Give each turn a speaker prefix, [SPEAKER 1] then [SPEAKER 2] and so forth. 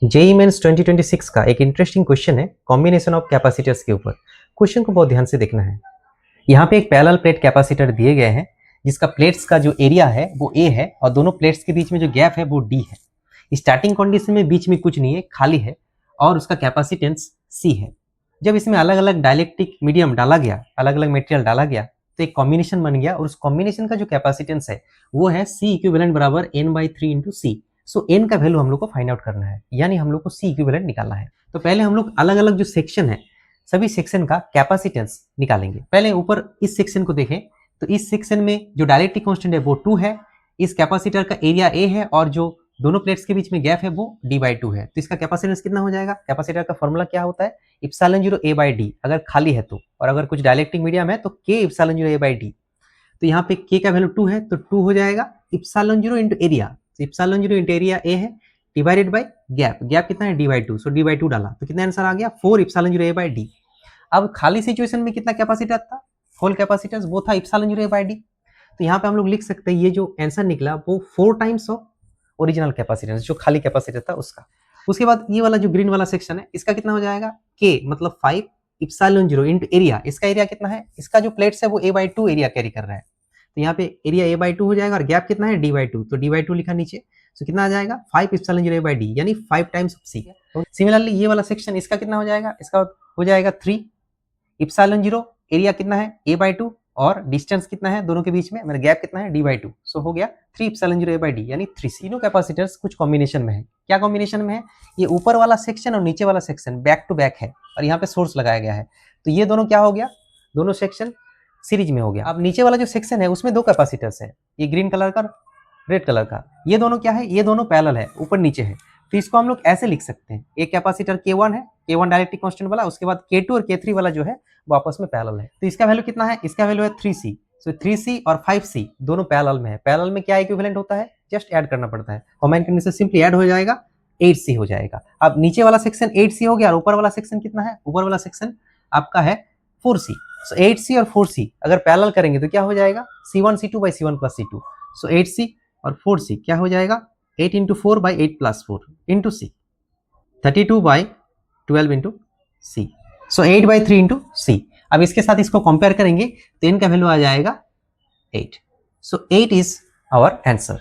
[SPEAKER 1] JEE mains 2026 का एक interesting question है कॉम्बिनेशन ऑफ कैपेसिटर्स के ऊपर। क्वेश्चन को बहुत ध्यान से देखना है। यहाँ पे एक पैरेलल प्लेट कैपेसिटर दिए गए हैं जिसका प्लेट्स का जो एरिया है वो ए है और दोनों प्लेट्स के बीच में जो गैप है वो डी है। स्टार्टिंग कंडीशन में बीच में कुछ नहीं है, खाली है और उसका कैपेसिटेंस सी है। जब इसमें अलग अलग डाइलेक्ट्रिक मीडियम डाला गया, अलग अलग मटेरियल डाला गया तो एक कॉम्बिनेशन बन गया और उस कॉम्बिनेशन का जो कैपेसिटेंस है वो है सी इक्विवेलेंट बराबर n/3 इंटू सी। सो एन का वैल्यू हम लोग को फाइंड आउट करना है, यानी हम लोग को सी इक्विवेलेंट निकालना है। तो पहले हम लोग अलग अलग जो सेक्शन है सभी सेक्शन का कैपेसिटेंस निकालेंगे। पहले ऊपर इस सेक्शन को देखें तो इस सेक्शन में जो डाइलेक्ट्रिक कांस्टेंट है वो 2 है, इस कैपेसिटर का एरिया ए है और जो दोनों प्लेट्स के बीच में गैप है वो d/2 है। तो इसका कैपेसिटेंस कितना हो जाएगा? कैपेसिटर का फॉर्मूला क्या होता है? इप्सिलॉन 0 a/d अगर खाली है तो, और अगर कुछ डाइलेक्ट्रिक मीडियम है तो k इप्सिलॉन 0 a/d। तो यहाँ पे k का वैल्यू 2 है तो 2 हो जाएगा epsilon 0 into area. Epsilon 0 into area a है डिवाइडेड बाय गैप। गैप कितना है? d/2। सो d/2 डाला तो कितना आंसर आ गया? 4 इप्सिलॉन 0 a/d। अब खाली सिचुएशन में कितना कैपेसिटर था? होल कैपेसिटेंस वो था इप्सिलॉन 0 a/d। तो यहाँ पे हम लोग लिख सकते हैं ये जो आंसर निकला वो 4 टाइम्स ऑफ ओरिजिनल कैपेसिटेंस जो खाली कैपेसिटर था उसका। उसके बाद ये वाला जो ग्रीन वाला सेक्शन है इसका कितना हो जाएगा? k मतलब 5 इप्सिलॉन 0 इंटू एरिया। इसका एरिया कितना है? इसका जो प्लेट्स है वो a/2 एरिया कैरी कर रहा है, तो यहाँ पे एरिया a/2 हो जाएगा और गैप कितना है? d/2। तो d/2 लिखा नीचे, तो कितना आ जाएगा? 5 इप्सिलॉन 0 a/d यानी 5 टाइम्स ऑफ c। सिमिलरली ये वाला सेक्शन इसका कितना हो जाएगा? इसका हो जाएगा 3 इप्सिलॉन 0, एरिया कितना है? a/2 और डिस्टेंस कितना है दोनों के बीच में? मेरा गैप कितना है? d/2। सो हो गया 3 इप्सिलॉन 0 a/d यानी 3c। तीनों कैपेसिटर्स कुछ कॉम्बिनेशन में है। क्या कॉम्बिनेशन में है? ये ऊपर वाला सेक्शन और नीचे वाला सेक्शन बैक टू बैक है और यहाँ पे सोर्स लगाया गया है, तो ये दोनों क्या हो गया? दोनों सेक्शन सीरीज में हो गया। अब नीचे वाला जो सेक्शन है उसमें 2 कैपेसिटर्स है, ये ग्रीन कलर का, रेड कलर का। ये दोनों क्या है? ये दोनों पैरेलल है, ऊपर नीचे है। तो इसको हम लोग ऐसे लिख सकते हैं, एक कैपेसिटर K1 है, K1 डाइलेक्ट्रिक कांस्टेंट वाला, उसके बाद K2 और K3 वाला जो है वो आपस में पैरेलल है। तो इसका वैल्यू कितना है? इसका वैल्यू है 3c। सो 3c और 5c दोनों पैरेलल में है। पैरेलल में क्या इक्विवेलेंट होता है? जस्ट ऐड करना पड़ता है, कॉम्बाइन करने से सिंपली ऐड हो जाएगा, 8c हो जाएगा। अब नीचे वाला सेक्शन 8c हो गया और ऊपर वाला सेक्शन कितना है? ऊपर वाला सेक्शन आपका है 4c। सो 8c और 4c अगर पैरेलल करेंगे तो क्या हो जाएगा? c1 c2 by c1 plus c2। So 8c और 4c क्या हो जाएगा? 8 into 4 by 8 plus 4 into c, 32 by 12 into c। So 8/3 into c। अब इसके साथ इसको कंपेयर करेंगे तो n का वैल्यू आ जाएगा 8। सो 8 इज आवर आंसर।